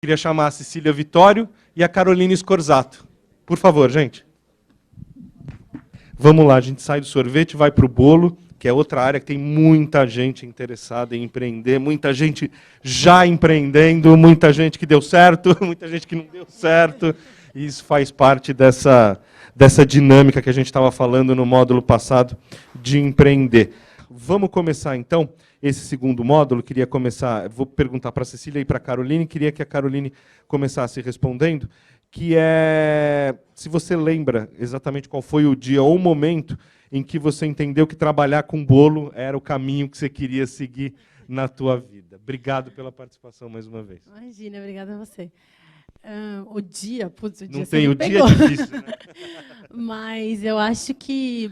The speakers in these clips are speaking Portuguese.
Queria chamar a Cecília Vitório e a Caroline Scorzato. Por favor, gente. Vamos lá, a gente sai do sorvete, vai para o bolo, que é outra área que tem muita gente interessada em empreender, muita gente já empreendendo, muita gente que deu certo, muita gente que não deu certo. E isso faz parte dessa dinâmica que a gente estava falando no módulo passado de empreender. Vamos começar, então, esse segundo módulo. Queria começar, vou perguntar para a Cecília e para a Caroline, queria que a Caroline começasse respondendo, que é se você lembra exatamente qual foi o dia ou o momento em que você entendeu que trabalhar com bolo era o caminho que você queria seguir na tua vida. Obrigado pela participação mais uma vez. Imagina, obrigada a você. O dia, putz, o dia não tem, o pegou. dia é difícil, né? Mas eu acho que...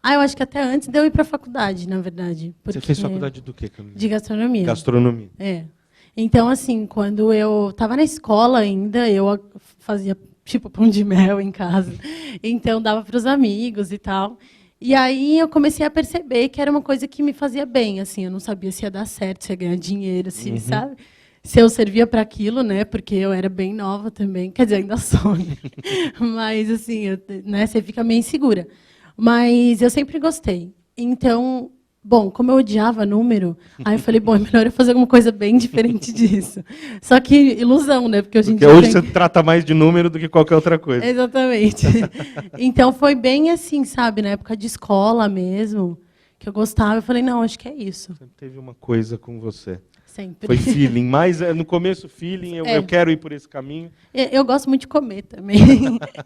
eu acho que até antes de eu ir para a faculdade, na verdade. Você fez faculdade do quê, Camila? De gastronomia. Gastronomia. É. Então, assim, quando eu estava na escola ainda, eu fazia tipo pão de mel em casa. Então, dava para os amigos e tal. E aí eu comecei a perceber que era uma coisa que me fazia bem. Assim, eu não sabia se ia dar certo, se ia ganhar dinheiro, se, sabe? Se eu servia para aquilo, né? Porque eu era bem nova também. Quer dizer, ainda sou. Né? Mas, assim, né, você fica meio insegura. Mas eu sempre gostei. Então... Bom, como eu odiava número, aí eu falei, bom, é melhor eu fazer alguma coisa bem diferente disso. Só que ilusão, né? Porque hoje você trata mais de número do que qualquer outra coisa. Exatamente. Então foi bem assim, sabe, na época de escola mesmo, que eu gostava, eu falei, não, acho que é isso. Sempre teve uma coisa com você. Sempre. Foi feeling, mas no começo feeling, eu quero ir por esse caminho. Eu gosto muito de comer também.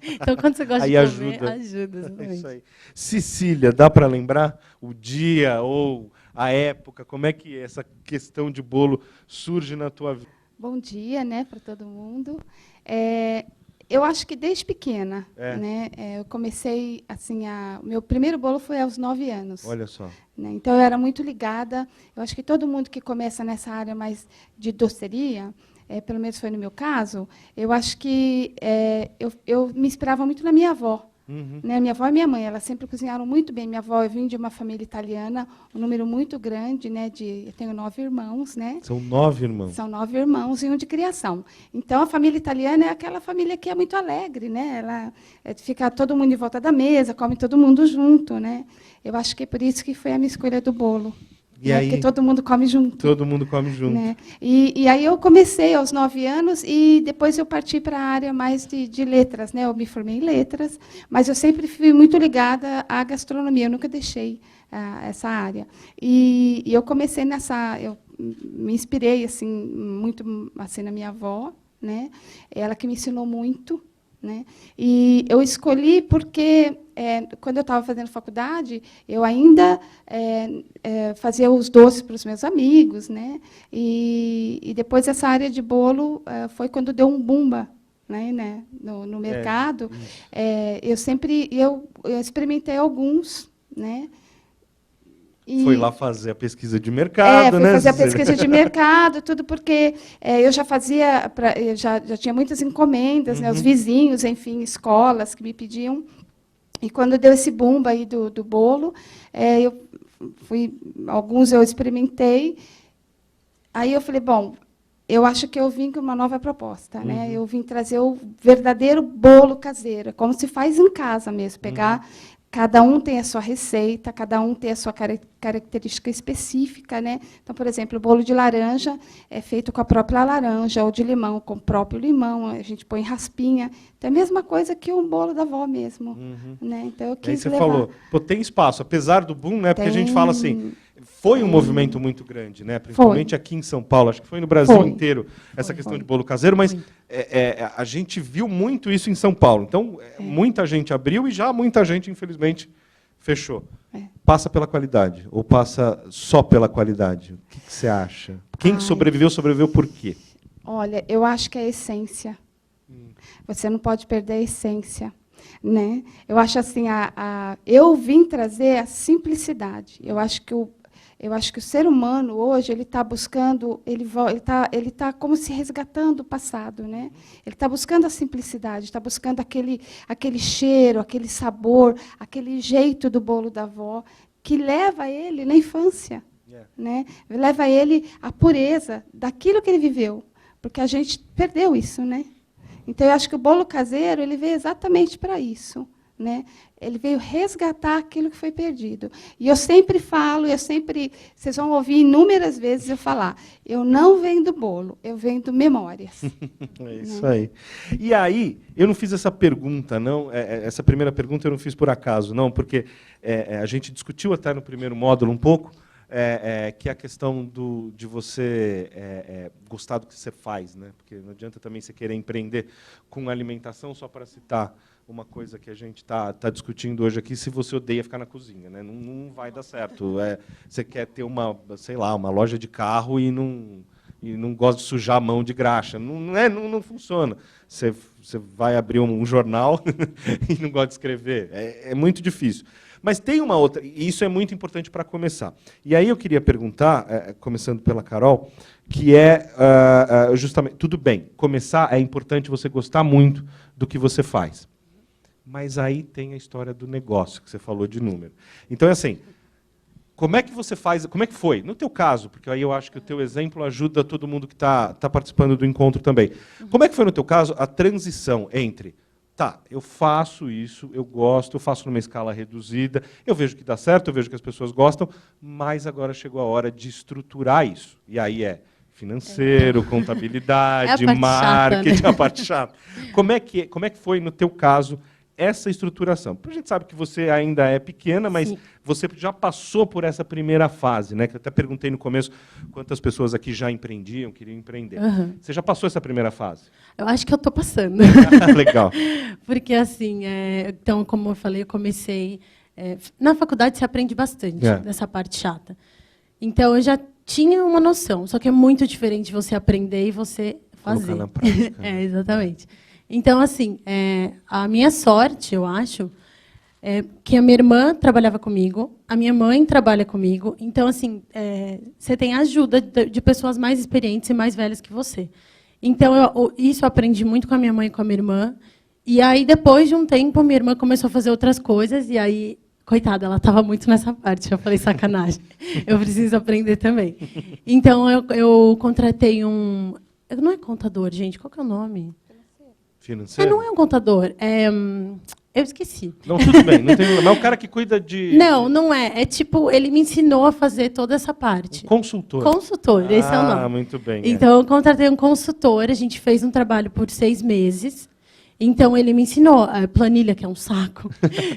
Então, quando você gosta aí de comer, ajuda. É isso aí. Cecília, dá para lembrar o dia ou a época? Como é que essa questão de bolo surge na tua vida? Bom dia, né, para todo mundo. Eu acho que desde pequena, né, eu comecei assim o meu primeiro bolo foi aos 9 anos. Olha só. Né, então eu era muito ligada. Eu acho que todo mundo que começa nessa área mais de doceria, pelo menos foi no meu caso, eu acho que eu me inspirava muito na minha avó. Né, minha avó e minha mãe, elas sempre cozinharam muito bem. Minha avó, eu vim de uma família italiana, um número muito grande, né, eu tenho 9 irmãos, né? São 9 irmãos. São 9 irmãos e um de criação. Então a família italiana é aquela família que é muito alegre, né? Ela fica todo mundo em volta da mesa, come todo mundo junto, né? Eu acho que é por isso que foi a minha escolha do bolo. E aí, porque todo mundo come junto. Todo mundo come junto. Né? E aí eu comecei aos 9 anos e depois eu parti para a área mais de letras. Né? Eu me formei em letras, mas eu sempre fui muito ligada à gastronomia, eu nunca deixei essa área. E eu comecei eu me inspirei assim, muito assim, na minha avó, né? Ela que me ensinou muito. Né? E eu escolhi porque, quando eu estava fazendo faculdade, eu ainda fazia os doces para os meus amigos. Né? E depois essa área de bolo foi quando deu um boom, né, no mercado. Eu experimentei alguns. Né? Foi lá fazer a pesquisa de mercado, fui né? Fazer a pesquisa de mercado, tudo porque eu já fazia, já tinha muitas encomendas, né? Os vizinhos, enfim, escolas que me pediam. E quando deu esse boom aí do bolo, alguns eu experimentei. Aí eu falei, bom, eu acho que eu vim com uma nova proposta, né? Eu vim trazer o verdadeiro bolo caseiro, como se faz em casa mesmo, pegar. Cada um tem a sua receita, cada um tem a sua característica específica. Né? Então, por exemplo, o bolo de laranja é feito com a própria laranja, ou de limão, com o próprio limão, a gente põe raspinha. Então, é a mesma coisa que um bolo da avó mesmo. Né? Então, eu quis aí você levar. falou, tem espaço, apesar do boom, né? Porque a gente fala assim, foi um movimento muito grande, né? Principalmente aqui em São Paulo, acho que foi no Brasil inteiro, essa questão de bolo caseiro, mas a gente viu muito isso em São Paulo. Então, muita gente abriu e já muita gente, infelizmente, fechou. Passa pela qualidade ou passa só pela qualidade? O que você acha? Quem sobreviveu por quê? Olha, eu acho que é a essência. Você não pode perder a essência. Né? Eu acho assim, eu vim trazer a simplicidade. Eu acho que o ser humano hoje ele está buscando, ele está como se resgatando o passado, né? Ele está buscando a simplicidade, está buscando aquele cheiro, aquele sabor, aquele jeito do bolo da avó que leva ele na infância, né? Leva ele à pureza daquilo que ele viveu. porque a gente perdeu isso, né? Então, eu acho que o bolo caseiro ele veio exatamente para isso, né? Ele veio resgatar aquilo que foi perdido. E eu sempre falo, vocês vão ouvir inúmeras vezes eu falar, eu não vendo bolo, eu vendo memórias. É isso aí. E aí, eu não fiz essa pergunta, não. Essa primeira pergunta eu não fiz por acaso, não, porque a gente discutiu até no primeiro módulo um pouco, que é a questão de você gostar do que você faz, né? Porque não adianta também você querer empreender com alimentação, só para citar uma coisa que a gente está discutindo hoje aqui, se você odeia ficar na cozinha, né? Não vai dar certo. Você quer ter uma loja de carro e não gosta de sujar a mão de graxa. Não funciona. Você vai abrir um jornal e não gosta de escrever. É muito difícil. Mas tem uma outra, e isso é muito importante para começar. E aí eu queria perguntar, começando pela Carol, que justamente, tudo bem, começar é importante você gostar muito do que você faz. Mas aí tem a história do negócio, que você falou de número. Então, é assim, como é que você faz, como é que foi? No teu caso, porque aí eu acho que o teu exemplo ajuda todo mundo que está participando do encontro também. Como é que foi, no teu caso, a transição entre, eu faço isso, eu gosto, eu faço numa escala reduzida, eu vejo que dá certo, eu vejo que as pessoas gostam, mas agora chegou a hora de estruturar isso. E aí financeiro, contabilidade, marketing, chata, né? a parte chata. Como é que foi, no teu caso, essa estruturação? Porque a gente sabe que você ainda é pequena, mas sim, você já passou por essa primeira fase, né? Que eu até perguntei no começo quantas pessoas aqui já empreendiam, queriam empreender. Uhum. Você já passou essa primeira fase? Eu acho que eu estou passando. Legal. Porque, assim, então, como eu falei, eu comecei... na faculdade, você aprende bastante dessa parte chata. Então, eu já tinha uma noção, só que é muito diferente você aprender e você fazer. Colocar na prática. Exatamente. Então, assim, a minha sorte, eu acho, é que a minha irmã trabalhava comigo, a minha mãe trabalha comigo. Então, assim, você tem a ajuda de pessoas mais experientes e mais velhas que você. Então, isso eu aprendi muito com a minha mãe e com a minha irmã. E aí, depois de um tempo, a minha irmã começou a fazer outras coisas. E aí, coitada, ela estava muito nessa parte. Eu falei, sacanagem, eu preciso aprender também. Então, eu contratei não é contador, gente, qual que é o nome? Financeiro? Não é um contador. Eu esqueci. Não, tudo bem. Não é o cara que cuida de... Não é. É tipo, ele me ensinou a fazer toda essa parte. Consultor. Consultor, esse é o nome. Muito bem. Então, eu contratei um consultor, a gente fez um trabalho por 6 meses. Então, ele me ensinou a planilha, que é um saco.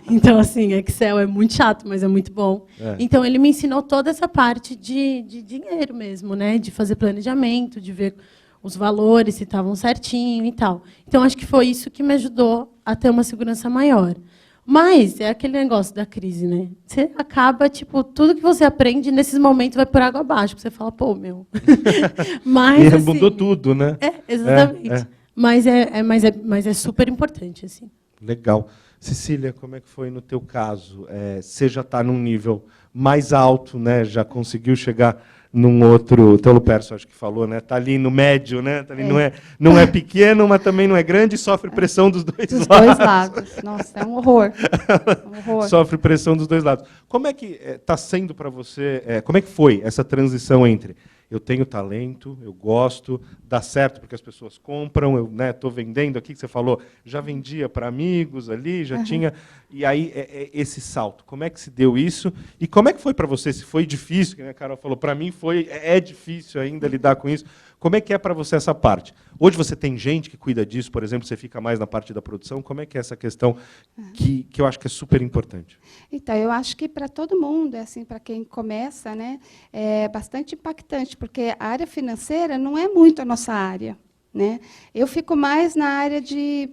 Então, assim, Excel é muito chato, mas é muito bom. Então, ele me ensinou toda essa parte de dinheiro mesmo, né? De fazer planejamento, de ver os valores, se estavam certinho e tal. Então, acho que foi isso que me ajudou a ter uma segurança maior. Mas é aquele negócio da crise, né? Você acaba, tudo que você aprende nesses momentos vai por água abaixo. Você fala, pô, meu. Mas, e mudou tudo, né? Exatamente. Mas é super importante, assim. Legal. Cecília, como é que foi no teu caso? Você já está num nível mais alto, né? Já conseguiu chegar num outro... Então, o Lupercio, acho que falou, né? Está ali no médio, né? Tá ali, não é pequeno, mas também não é grande, sofre pressão dos dois lados. Dos dois lados. Nossa, é um horror. Um horror. Sofre pressão dos dois lados. Como é que está sendo para você... como é que foi essa transição entre eu tenho talento, eu gosto, dá certo porque as pessoas compram, eu estou vendendo aqui, que você falou, já vendia para amigos ali, já tinha... E aí, esse salto, como é que se deu isso? E como é que foi para você? Se foi difícil, que a Carol falou, para mim é difícil ainda lidar com isso. Como é que é para você essa parte? Hoje você tem gente que cuida disso, por exemplo, você fica mais na parte da produção. Como é que é essa questão que eu acho que é super importante? Então, eu acho que para todo mundo, assim, para quem começa, né, é bastante impactante, porque a área financeira não é muito a nossa área. Né? Eu fico mais na área de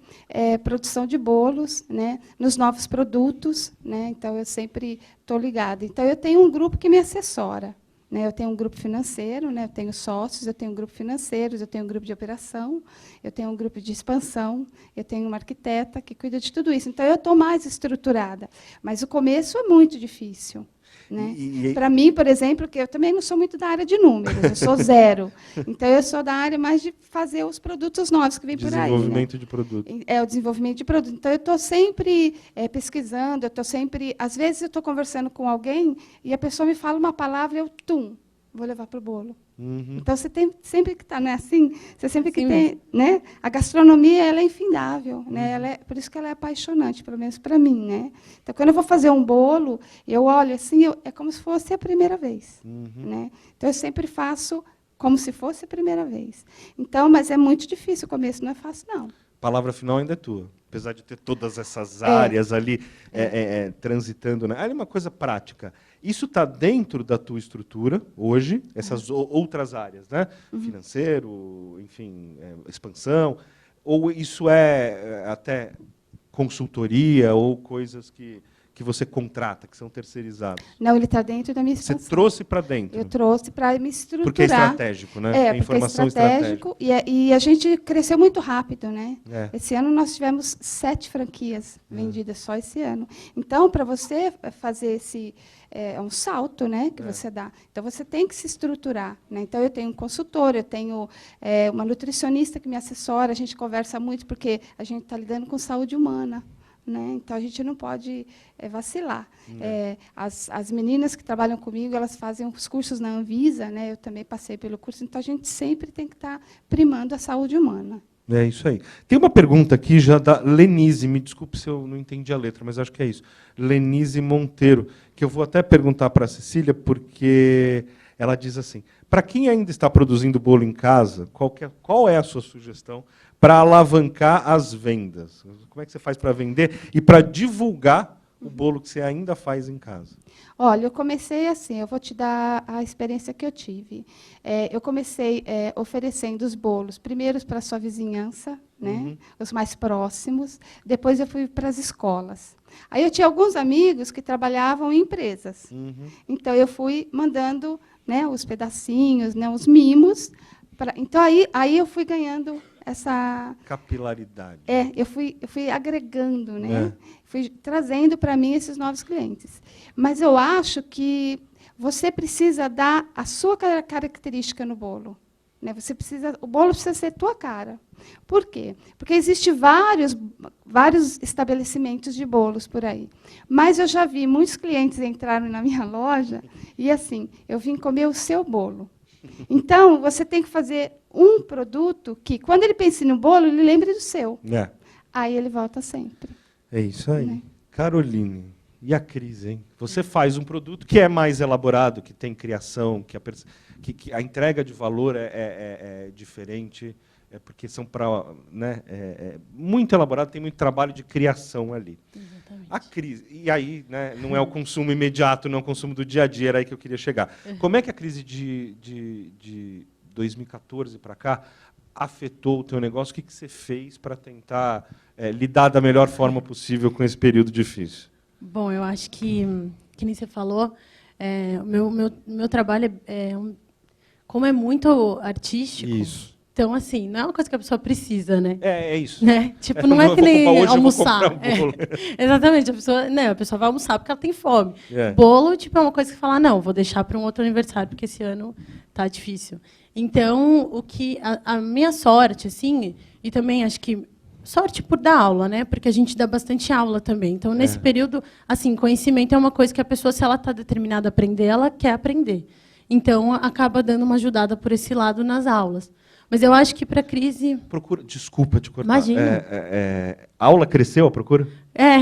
produção de bolos, né, nos novos produtos, né, então eu sempre estou ligada. Então, eu tenho um grupo que me assessora. Né, eu tenho um grupo financeiro, né, eu tenho sócios, eu tenho um grupo financeiro, eu tenho um grupo de operação, eu tenho um grupo de expansão, eu tenho uma arquiteta que cuida de tudo isso. Então, eu estou mais estruturada. Mas o começo é muito difícil. Né? Para mim, por exemplo, que eu também não sou muito da área de números, eu sou zero. Então, eu sou da área mais de fazer os produtos novos que vêm por aí. Desenvolvimento de produto. O desenvolvimento de produto. Então, eu estou sempre pesquisando, eu estou sempre... Às vezes, eu estou conversando com alguém e a pessoa me fala uma palavra e eu, vou levar para o bolo. Então, você tem sempre que estar, não é assim? Você sempre que Sim. tem, né? A gastronomia, ela é infindável, né? Por isso que ela é apaixonante, pelo menos para mim, né? Então, quando eu vou fazer um bolo, eu olho assim, é como se fosse a primeira vez, né? Então, eu sempre faço como se fosse a primeira vez. Então, mas é muito difícil, o começo não é fácil, não. A palavra final ainda é tua. Apesar de ter todas essas áreas ali transitando. Né? Aí é uma coisa prática. Isso está dentro da tua estrutura hoje, essas outras áreas, né? Financeiro, enfim, expansão, ou isso é até consultoria ou coisas que você contrata, que são terceirizadas? Não, ele está dentro da minha Você expansão. trouxe para dentro. Eu trouxe para me estruturar. Porque é estratégico, né? É, informação porque é estratégico. E a gente cresceu muito rápido, né? Esse ano nós tivemos 7 franquias vendidas só esse ano. Então, para você fazer esse... É um salto, né, que você dá. Então, você tem que se estruturar. Né? Então, eu tenho um consultor, eu tenho uma nutricionista que me assessora, a gente conversa muito, porque a gente está lidando com saúde humana. Né? Então, a gente não pode vacilar. As meninas que trabalham comigo, elas fazem os cursos na Anvisa, né? Eu também passei pelo curso, então a gente sempre tem que estar primando a saúde humana. É isso aí. Tem uma pergunta aqui já da Lenise, me desculpe se eu não entendi a letra, mas acho que é isso. Lenise Monteiro, que eu vou até perguntar para a Cecília, porque ela diz assim, para quem ainda está produzindo bolo em casa, qual é a sua sugestão para alavancar as vendas? Como é que você faz para vender e para divulgar o bolo que você ainda faz em casa? Olha, eu comecei assim, eu vou te dar a experiência que eu tive. Eu comecei oferecendo os bolos, primeiro para a sua vizinhança, né, os mais próximos, depois eu fui para as escolas. Aí eu tinha alguns amigos que trabalhavam em empresas. Então, eu fui mandando, né, os pedacinhos, né, os mimos. Então, aí eu fui ganhando essa capilaridade. Eu fui agregando, né? Fui trazendo para mim esses novos clientes. Mas eu acho que você precisa dar a sua característica no bolo. Né? O bolo precisa ser tua cara. Por quê? Porque existem vários estabelecimentos de bolos por aí. Mas eu já vi muitos clientes entrarem na minha loja e assim, eu vim comer o seu bolo. Então, você tem que fazer um produto que, quando ele pense no bolo, ele lembre do seu. Aí ele volta sempre. É isso aí. Né? Caroline, e a crise, hein? Você faz um produto que é mais elaborado, que tem criação, que a entrega de valor é diferente, porque são né, muito elaborado, tem muito trabalho de criação ali. Exatamente. A crise, e aí, né, não é o consumo imediato, não é o consumo do dia a dia, era aí que eu queria chegar. Como é que a crise de 2014 para cá afetou o teu negócio? O que você fez para tentar lidar da melhor forma possível com esse período difícil? Bom, eu acho que nem você falou, o meu trabalho como é muito artístico. Isso. Então, assim, não é uma coisa que a pessoa precisa, né? É isso. Né? Tipo, não é que nem hoje almoçar. Eu vou comprar um bolo. Exatamente, a pessoa vai almoçar porque ela tem fome. Bolo, tipo, é uma coisa que fala, não, vou deixar para um outro aniversário, porque esse ano tá difícil. Então, a minha sorte, assim, e também acho que sorte por dar aula, né? Porque a gente dá bastante aula também. Então, nesse período, assim, conhecimento é uma coisa que a pessoa, se ela está determinada a aprender, ela quer aprender. Então, acaba dando uma ajudada por esse lado nas aulas. Mas eu acho que para a crise... Desculpa te cortar. Imagina. A aula cresceu, a procura?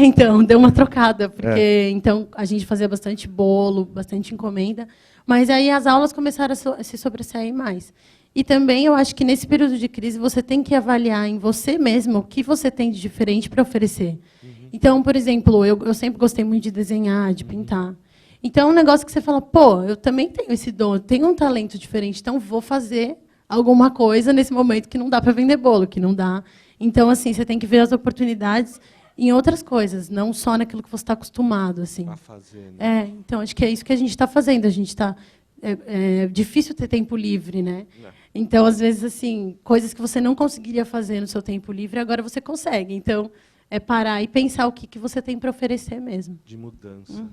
Então, deu uma trocada, porque então a gente fazia bastante bolo, bastante encomenda, mas aí as aulas começaram a se sobressair mais. E também eu acho que nesse período de crise você tem que avaliar em você mesmo o que você tem de diferente para oferecer. Então, por exemplo, eu sempre gostei muito de desenhar, de pintar. Então, é um negócio que você fala, pô, eu também tenho esse dom, eu tenho um talento diferente, então vou fazer alguma coisa nesse momento que não dá para vender bolo, que não dá. Então, assim, você tem que ver as oportunidades em outras coisas, não só naquilo que você está acostumado, assim. A fazer, né? Então, acho que é isso que a gente está fazendo. A gente está é difícil ter tempo livre, né? Então, às vezes, assim, coisas que você não conseguiria fazer no seu tempo livre, agora você consegue. Então, é parar e pensar o que você tem para oferecer mesmo. De mudança.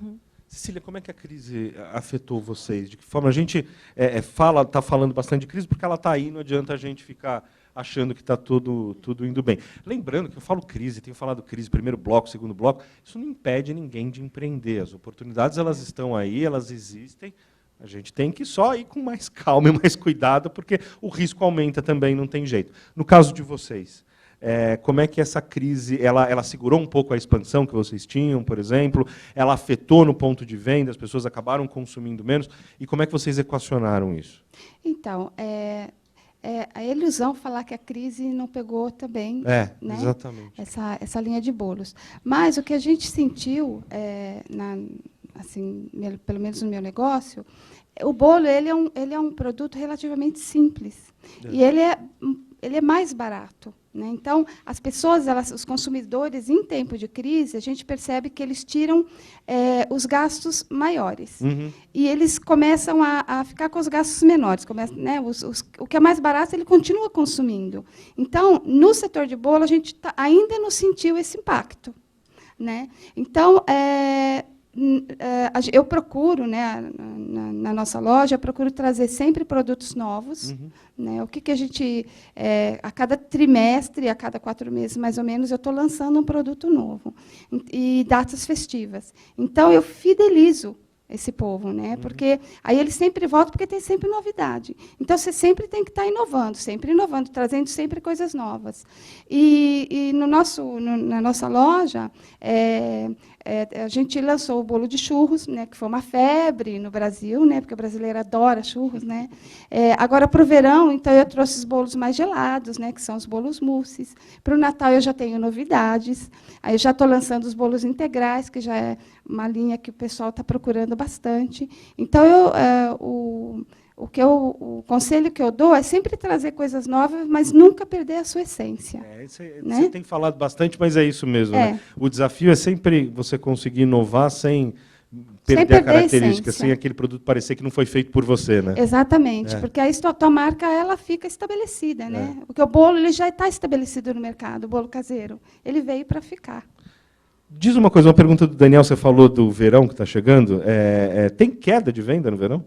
Cecília, como é que a crise afetou vocês? De que forma? A gente está falando bastante de crise porque ela está aí, não adianta a gente ficar achando que está tudo indo bem. Lembrando que eu falo crise, tenho falado crise, primeiro bloco, segundo bloco, isso não impede ninguém de empreender. As oportunidades elas estão aí, elas existem, A gente tem que só ir com mais calma e mais cuidado, porque o risco aumenta também, não tem jeito. No caso de vocês, como é que essa crise, ela segurou um pouco a expansão que vocês tinham, por exemplo? Ela afetou no ponto de venda, as pessoas acabaram consumindo menos? E como é que vocês equacionaram isso? Então, é a ilusão falar que a crise não pegou também, né? Exatamente. Essa linha de bolos. Mas o que a gente sentiu, assim, pelo menos no meu negócio, o bolo ele é um produto relativamente simples. E ele é mais barato. Né? Então, as pessoas, os consumidores, em tempo de crise, a gente percebe que eles tiram os gastos maiores. Uhum. E eles começam a ficar com os gastos menores. Né? O que é mais barato, ele continua consumindo. Então, no setor de bolo, a gente ainda não sentiu esse impacto. Né? Então, eu procuro, né, na nossa loja, eu procuro trazer sempre produtos novos. Uhum. Né? O que a gente... a cada trimestre, a cada 4 meses, mais ou menos, eu estou lançando um produto novo. E datas festivas. Então, eu fidelizo esse povo, né? Uhum. Porque aí eles sempre voltam, porque tem sempre novidade. Então, você sempre tem que estar inovando, trazendo sempre coisas novas. E na nossa loja, a gente lançou o bolo de churros, né, que foi uma febre no Brasil, né, porque o brasileiro adora churros. Né? Agora, para o verão, então, eu trouxe os bolos mais gelados, né, que são os bolos mousses. Para o Natal, eu já tenho novidades. Aí, eu já estou lançando os bolos integrais, que já é uma linha que o pessoal está procurando bastante. Então, o conselho que eu dou é sempre trazer coisas novas, mas nunca perder a sua essência. Né? Você tem falado bastante, mas é isso mesmo. Né? O desafio é sempre você conseguir inovar sem perder a característica, sem aquele produto parecer que não foi feito por você. Né? Exatamente, porque aí a tua marca ela fica estabelecida. Né? Porque o bolo ele já está estabelecido no mercado, o bolo caseiro. Ele veio para ficar. Diz uma coisa, uma pergunta do Daniel, você falou do verão que está chegando. Tem queda de venda no verão?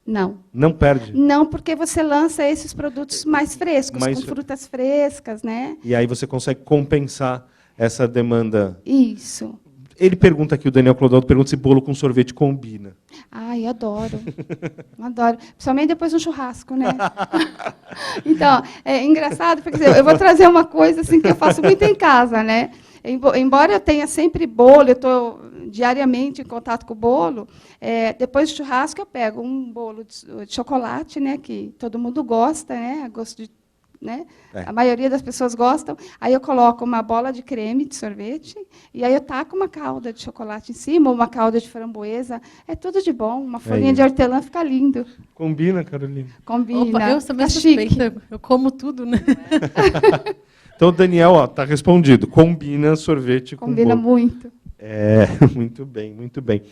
Não. Não perde? Não, porque você lança esses produtos mais frescos, com frutas frescas. Né? E aí você consegue compensar essa demanda. Isso. Ele pergunta aqui, o Daniel Clodoaldo pergunta se bolo com sorvete combina. Ai, adoro. Adoro. Principalmente depois do churrasco, né? Então, é engraçado, porque eu vou trazer uma coisa assim, que eu faço muito em casa, né? Embora eu tenha sempre bolo, eu estou diariamente em contato com o bolo, depois do churrasco eu pego um bolo de chocolate, né, que todo mundo gosta, né, gosto de, né, a maioria das pessoas gostam, aí eu coloco uma bola de creme de sorvete, e aí eu taco uma calda de chocolate em cima, ou uma calda de framboesa, é tudo de bom, uma folhinha de hortelã fica lindo. Combina, Carolina? Combina. Opa, eu sou bem suspeita, eu como tudo, né? Então, Daniel, está respondido. Combina sorvete com bolo. Combina muito. Muito bem, muito bem.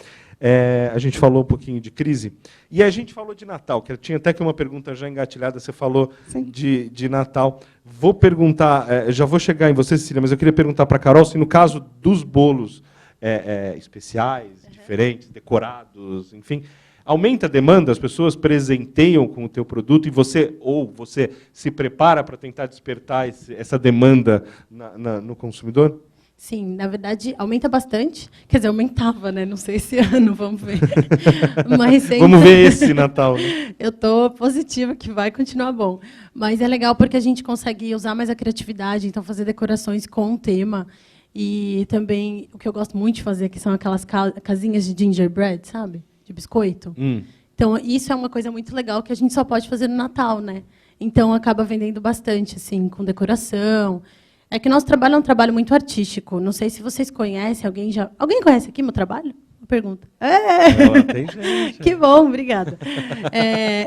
A gente falou um pouquinho de crise. E a gente falou de Natal, que tinha até que uma pergunta já engatilhada, você falou de Natal. Vou perguntar, já vou chegar em você, Cecília, mas eu queria perguntar para a Carol se, no caso dos bolos especiais, diferentes, decorados, enfim, aumenta a demanda, as pessoas presenteiam com o teu produto e você se prepara para tentar despertar essa demanda no consumidor? Sim, na verdade, aumenta bastante. Quer dizer, aumentava, né? Não sei esse ano, vamos ver. Mas vamos ver esse Natal. Né? Eu estou positiva que vai continuar bom. Mas é legal porque a gente consegue usar mais a criatividade, então fazer decorações com o tema. E também, o que eu gosto muito de fazer, que são aquelas casinhas de gingerbread, sabe? De biscoito. Então, isso é uma coisa muito legal que a gente só pode fazer no Natal, né? Então, acaba vendendo bastante, assim, com decoração. É que nosso trabalho é um trabalho muito artístico. Não sei se vocês conhecem, alguém conhece aqui meu trabalho? Uma pergunta. Tem gente. Que bom, obrigada.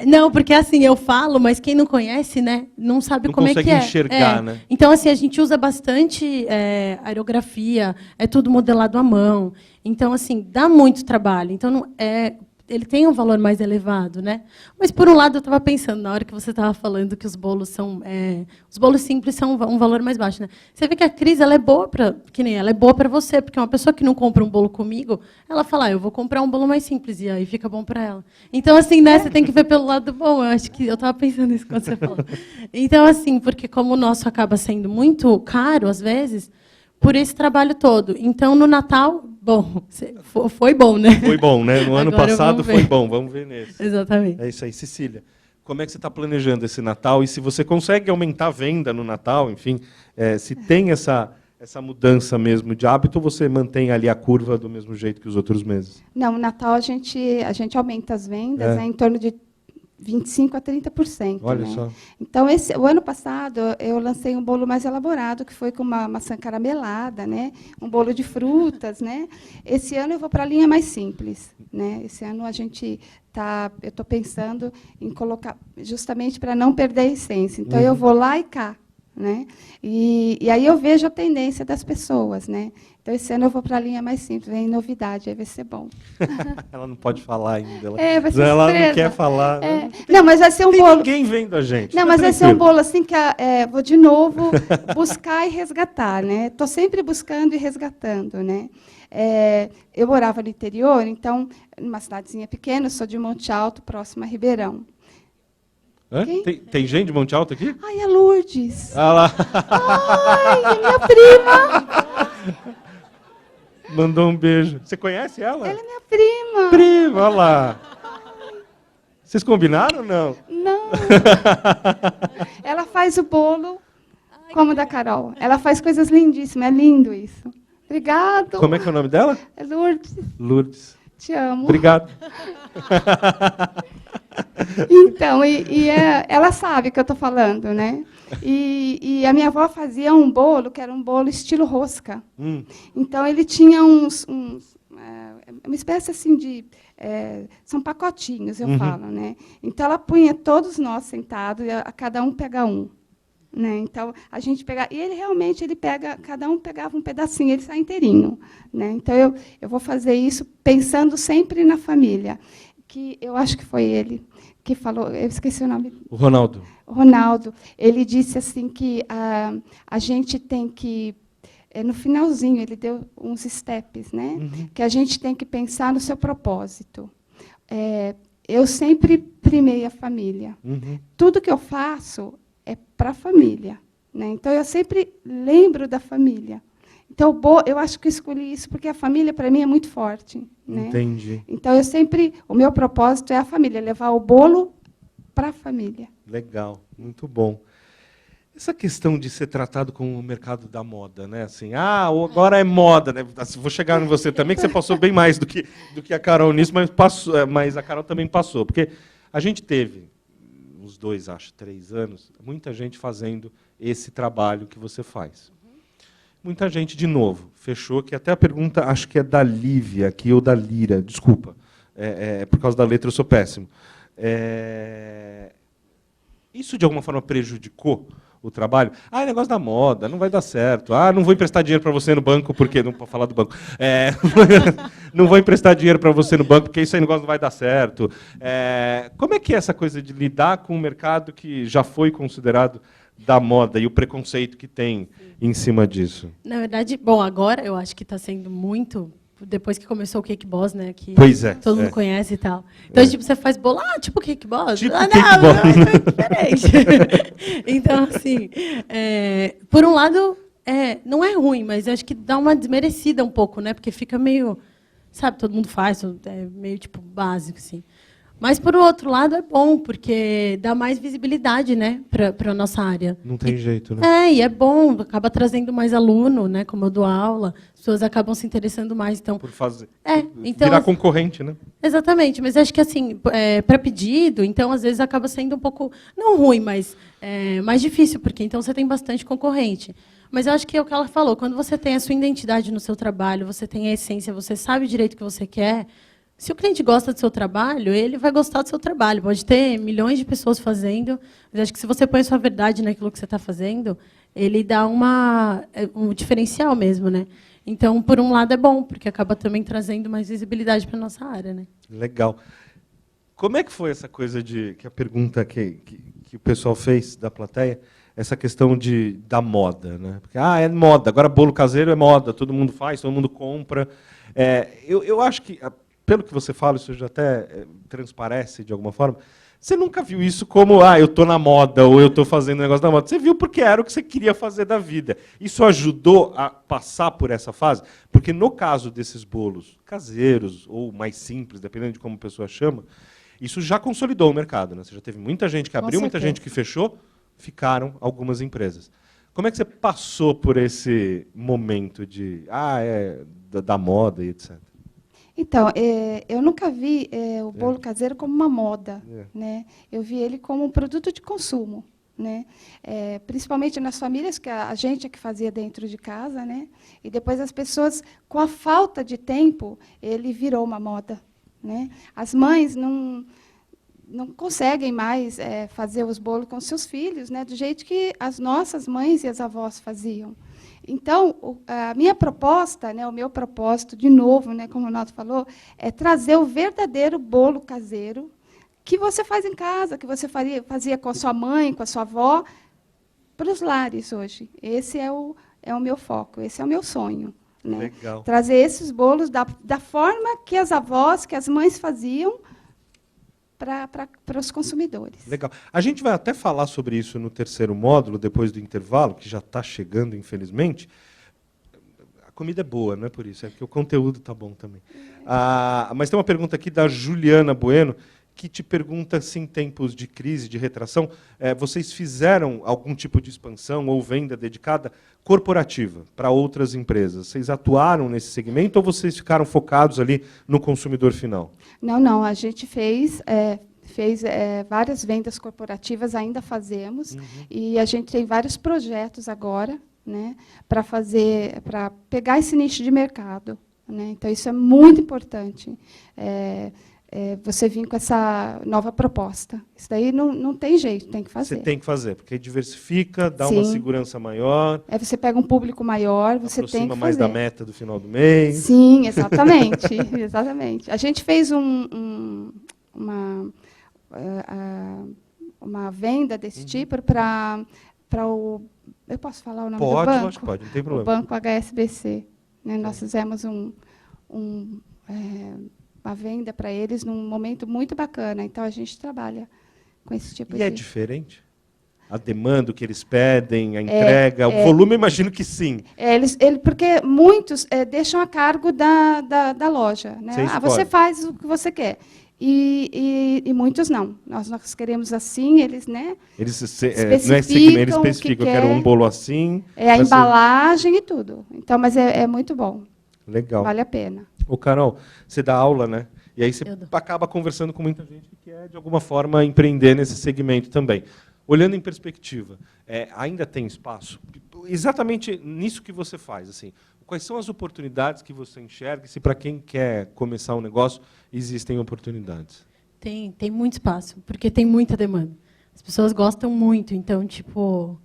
Não, porque assim, eu falo, mas quem não conhece, né, não sabe como é que é. Não consegue enxergar, né? Então, assim, a gente usa bastante aerografia, é tudo modelado à mão. Então, assim, dá muito trabalho. Então, ele tem um valor mais elevado, né? Mas, por um lado, eu estava pensando, na hora que você estava falando que os bolos simples são um valor mais baixo, né? Você vê que a crise ela é boa para você, porque uma pessoa que não compra um bolo comigo, ela fala, eu vou comprar um bolo mais simples, e aí fica bom para ela. Então, assim, né, você tem que ver pelo lado bom. Eu acho que eu estava pensando nisso quando você falou. Então, assim, porque como o nosso acaba sendo muito caro, às vezes, por esse trabalho todo. Então, no Natal, Bom, foi bom, né? Foi bom, né? No ano Agora passado vamos foi ver. bom, vamos ver nesse. Exatamente. É isso aí, Cecília. Como é que você está planejando esse Natal? E se você consegue aumentar a venda no Natal, enfim, se tem essa mudança mesmo de hábito, ou você mantém ali a curva do mesmo jeito que os outros meses? Não, no Natal a gente aumenta as vendas, em torno de 25% a 30%. Olha né? só. Então, o ano passado, eu lancei um bolo mais elaborado, que foi com uma maçã caramelada, né? Um bolo de frutas. Né? Esse ano eu vou para a linha mais simples. Né? Esse ano eu estou pensando em colocar, justamente para não perder a essência. Então, eu vou lá e cá. Né? E aí eu vejo a tendência das pessoas. Né? Então, esse ano eu vou para a linha mais simples, vem novidade, aí vai ser bom. Ela não pode falar ainda. Vai ser Ela surpresa. não quer falar. Não, mas vai ser um Tem bolo. ninguém vendo a gente. Não, tá mas vai ser um tranquilo. bolo assim que vou de novo buscar e resgatar, né? Estou sempre buscando e resgatando, né? Eu morava no interior, então, numa cidadezinha pequena, eu sou de Monte Alto, próximo a Ribeirão. Hã? Tem gente de Monte Alto aqui? Ai, é Lourdes. Ah lá. Ai, é minha prima. Mandou um beijo. Você conhece ela? Ela é minha prima. Prima, olha lá. Vocês combinaram ou não? Não. Ela faz o bolo como o da Carol. Ela faz coisas lindíssimas. É lindo isso. Obrigado. Como é que é o nome dela? É Lourdes. Lourdes. Te amo. Obrigado. Então, ela sabe o que eu estou falando, né? E a minha avó fazia um bolo que era um bolo estilo rosca. Então, ele tinha uma espécie assim de... são pacotinhos, eu falo, né? Então, ela punha todos nós sentados, e a cada um pega um. Né? Então, a gente pega... E ele realmente, cada um pegava um pedacinho, ele sai inteirinho. Né? Então, eu vou fazer isso pensando sempre na família. Que eu acho que foi ele que falou, eu esqueci o nome. O Ronaldo. O Ronaldo. Ele disse assim que a gente tem que... no finalzinho, ele deu uns steps, né? Que a gente tem que pensar no seu propósito. Eu sempre primei a família. Tudo que eu faço é para a família. Né? Então, eu sempre lembro da família. Então, eu acho que eu escolhi isso porque a família, para mim, é muito forte. Né? Entendi. Então, o meu propósito é a família, levar o bolo para a família. Legal, muito bom. Essa questão de ser tratado como o mercado da moda, né? Assim, agora é moda, né? Vou chegar em você também, que você passou bem mais do que a Carol nisso, mas a Carol também passou. Porque a gente teve, uns 3 anos, muita gente fazendo esse trabalho que você faz. Muita gente, de novo, fechou, que até a pergunta, acho que é da Lívia aqui, ou da Lira, desculpa, por causa da letra eu sou péssimo. Isso, de alguma forma, prejudicou o trabalho? É negócio da moda, não vai dar certo. Não vou emprestar dinheiro para você no banco, porque... Não pode falar do banco. Não vou emprestar dinheiro para você no banco, porque isso aí negócio não vai dar certo. Como é que é essa coisa de lidar com um mercado que já foi considerado da moda e o preconceito que tem em cima disso? Na verdade, bom, agora eu acho que está sendo muito... Depois que começou o Cake Boss, né? Que Pois é. todo mundo conhece e tal. Então, tipo, você faz bolo, tipo Cake Boss? Tipo não, Cake Boss. não, é diferente. Então, assim, por um lado, não é ruim, mas acho que dá uma desmerecida um pouco, né? Porque fica meio, sabe, todo mundo faz, é meio, tipo, básico, assim. Mas, por outro lado, é bom, porque dá mais visibilidade, né, para a nossa área. Não tem jeito, né? E é bom, acaba trazendo mais aluno, né, como eu dou aula, as pessoas acabam se interessando mais. Então, Por fazer. Então, virar concorrente, né? Exatamente, mas acho que, assim, para pedido, então, às vezes, acaba sendo um pouco, não ruim, mas mais difícil, porque então você tem bastante concorrente. Mas eu acho que é o que ela falou, quando você tem a sua identidade no seu trabalho, você tem a essência, você sabe direito o que você quer. Se o cliente gosta do seu trabalho, ele vai gostar do seu trabalho. Pode ter milhões de pessoas fazendo, mas acho que se você põe a sua verdade naquilo que você está fazendo, ele dá um diferencial mesmo, né? Então, por um lado, é bom, porque acaba também trazendo mais visibilidade para a nossa área, né? Legal. Como é que foi essa coisa que a pergunta que o pessoal fez da plateia, essa questão da moda, né? Porque, é moda, agora bolo caseiro é moda, todo mundo faz, todo mundo compra. Eu acho que... Pelo que você fala, isso já até transparece de alguma forma. Você nunca viu isso como, eu estou na moda, ou eu estou fazendo um negócio da moda. Você viu porque era o que você queria fazer da vida. Isso ajudou a passar por essa fase? Porque Porque no caso desses bolos caseiros ou mais simples, dependendo de como a pessoa chama, isso já consolidou o mercado, né? Você já teve muita gente que abriu, muita gente que fechou, ficaram algumas empresas. Como é que você passou por esse momento da moda e etc? Então, eu nunca vi o bolo caseiro como uma moda, né? Eu vi ele como um produto de consumo, né? Principalmente nas famílias, que a gente é que fazia dentro de casa, né? E depois as pessoas, com a falta de tempo, ele virou uma moda, né? As mães não conseguem mais fazer os bolos com seus filhos, né? Do jeito que as nossas mães e as avós faziam. Então, a minha proposta, né, o meu propósito, de novo, né, como o Ronaldo falou, é trazer o verdadeiro bolo caseiro que você faz em casa, que você fazia com a sua mãe, com a sua avó, para os lares hoje. Esse é o meu foco, esse é o meu sonho. Né? Legal. Trazer esses bolos da forma que as avós, que as mães faziam, para os consumidores. Legal. A gente vai até falar sobre isso no terceiro módulo, depois do intervalo, que já está chegando, infelizmente. A comida é boa, não é por isso, é porque o conteúdo está bom também. Mas tem uma pergunta aqui da Juliana Bueno, que te pergunta se em tempos de crise, de retração, vocês fizeram algum tipo de expansão ou venda dedicada corporativa para outras empresas? Vocês atuaram nesse segmento ou vocês ficaram focados ali no consumidor final? Não, a gente fez várias vendas corporativas, ainda fazemos, e a gente tem vários projetos agora, né, para pegar esse nicho de mercado. Né? Então, isso é muito importante. Você vir com essa nova proposta. Isso daí não tem jeito, tem que fazer. Você tem que fazer, porque diversifica, dá Sim. uma segurança maior. Você pega um público maior, você tem que fazer. Mais da meta do final do mês. Sim, exatamente. Exatamente. A gente fez uma venda desse tipo para o... Eu posso falar o nome do banco? Pode, acho que pode, não tem problema. O banco HSBC. Né? Nós fizemos uma venda para eles num momento muito bacana. Então, a gente trabalha com esse tipo de... E é diferente? A demanda, o que eles pedem, a entrega, o volume, imagino que sim. Porque muitos deixam a cargo da loja. Né? Você faz o que você quer. E muitos não. Nós queremos assim, eles, né? Eles especificam, eu quero um bolo assim. A embalagem e tudo. Então, mas é muito bom. Legal. Vale a pena. Ô, Carol, você dá aula, né? E aí você acaba conversando com muita gente que quer, de alguma forma, empreender nesse segmento também. Olhando em perspectiva, ainda tem espaço? Exatamente nisso que você faz. Assim, quais são as oportunidades que você enxerga? Se para quem quer começar um negócio, existem oportunidades? Tem muito espaço, porque tem muita demanda. As pessoas gostam muito, então, tipo...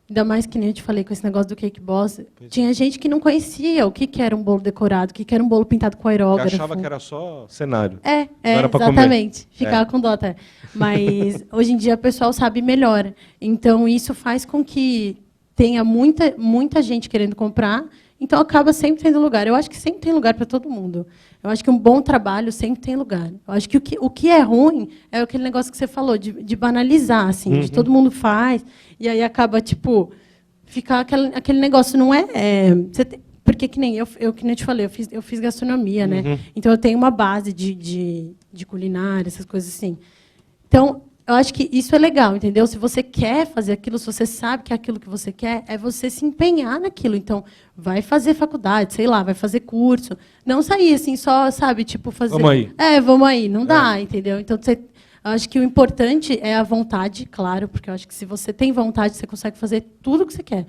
Ainda mais que nem eu te falei com esse negócio do Cake Boss. Tinha gente que não conhecia o que era um bolo decorado, o que era um bolo pintado com aerógrafo. Que achava que era só cenário. Não era exatamente. Comer. Ficava com dó até. Mas hoje em dia o pessoal sabe melhor. Então isso faz com que tenha muita gente querendo comprar. Então acaba sempre tendo lugar. Eu acho que sempre tem lugar para todo mundo. Eu acho que um bom trabalho sempre tem lugar. Eu acho que o que é ruim é aquele negócio que você falou, de banalizar, assim, de todo mundo faz, e aí acaba, tipo, ficar aquele negócio, não é... porque que nem que nem eu te falei, eu fiz gastronomia, né? Então eu tenho uma base de culinária, essas coisas assim. Então, eu acho que isso é legal, entendeu? Se você quer fazer aquilo, se você sabe que é aquilo que você quer, é você se empenhar naquilo. Então, vai fazer faculdade, sei lá, vai fazer curso. Não sair assim, só, sabe, tipo, fazer... Vamos aí. Vamos aí. Não dá, entendeu? Então, eu acho que o importante é a vontade, claro, porque eu acho que se você tem vontade, você consegue fazer tudo o que você quer.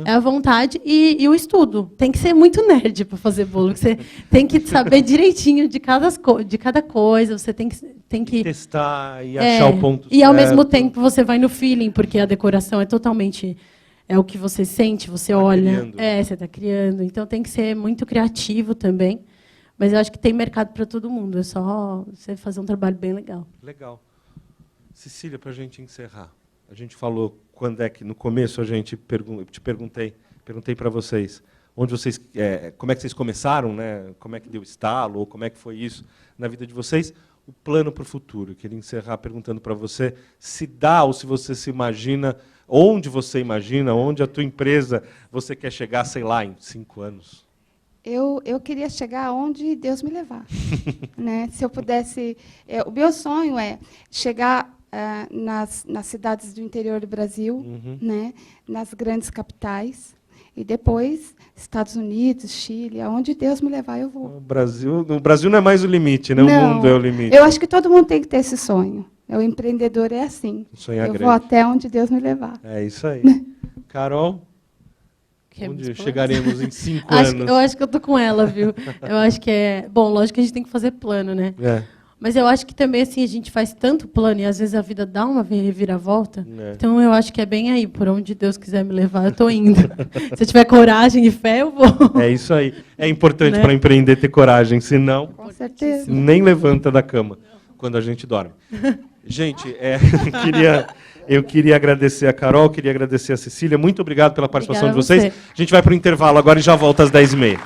É a vontade e o estudo. Tem que ser muito nerd para fazer bolo. Você tem que saber direitinho de cada coisa. Você tem que testar e achar o ponto certo. E, ao mesmo tempo, você vai no feeling, porque a decoração é totalmente... É o que você sente, você olha. Você está criando. Então, tem que ser muito criativo também. Mas eu acho que tem mercado para todo mundo. É só você fazer um trabalho bem legal. Legal. Cecília, para a gente encerrar. A gente falou quando é que, no começo, perguntei para vocês, como é que vocês começaram, né? Como é que deu estalo, ou como é que foi isso na vida de vocês. O plano para o futuro. Eu queria encerrar perguntando para você se dá ou se você se imagina, onde a tua empresa você quer chegar, sei lá, em 5 anos. Eu queria chegar onde Deus me levar. Né? Se eu pudesse... o meu sonho é chegar nas cidades do interior do Brasil, né? Nas grandes capitais, e depois Estados Unidos, Chile, aonde Deus me levar, eu vou. O Brasil não é mais o limite, né? Não, o mundo é o limite. Eu acho que todo mundo tem que ter esse sonho. O empreendedor é assim. Sonhar eu grande. vou até onde Deus me levar. É isso aí. Carol? Onde chegaremos em 5 anos? Eu acho que eu tô com ela, viu? Eu acho que é... Bom, lógico que a gente tem que fazer plano, né? Mas eu acho que também assim, a gente faz tanto plano e às vezes a vida dá uma reviravolta. Então eu acho que é bem aí, por onde Deus quiser me levar, eu estou indo. Se eu tiver coragem e fé, eu vou. É isso aí. É importante, né, para empreender ter coragem, senão com certeza, nem levanta da cama quando a gente dorme. Gente, eu queria agradecer a Carol, queria agradecer a Cecília. Muito obrigado pela participação de vocês. A gente vai para o intervalo agora e já volta às 10h30.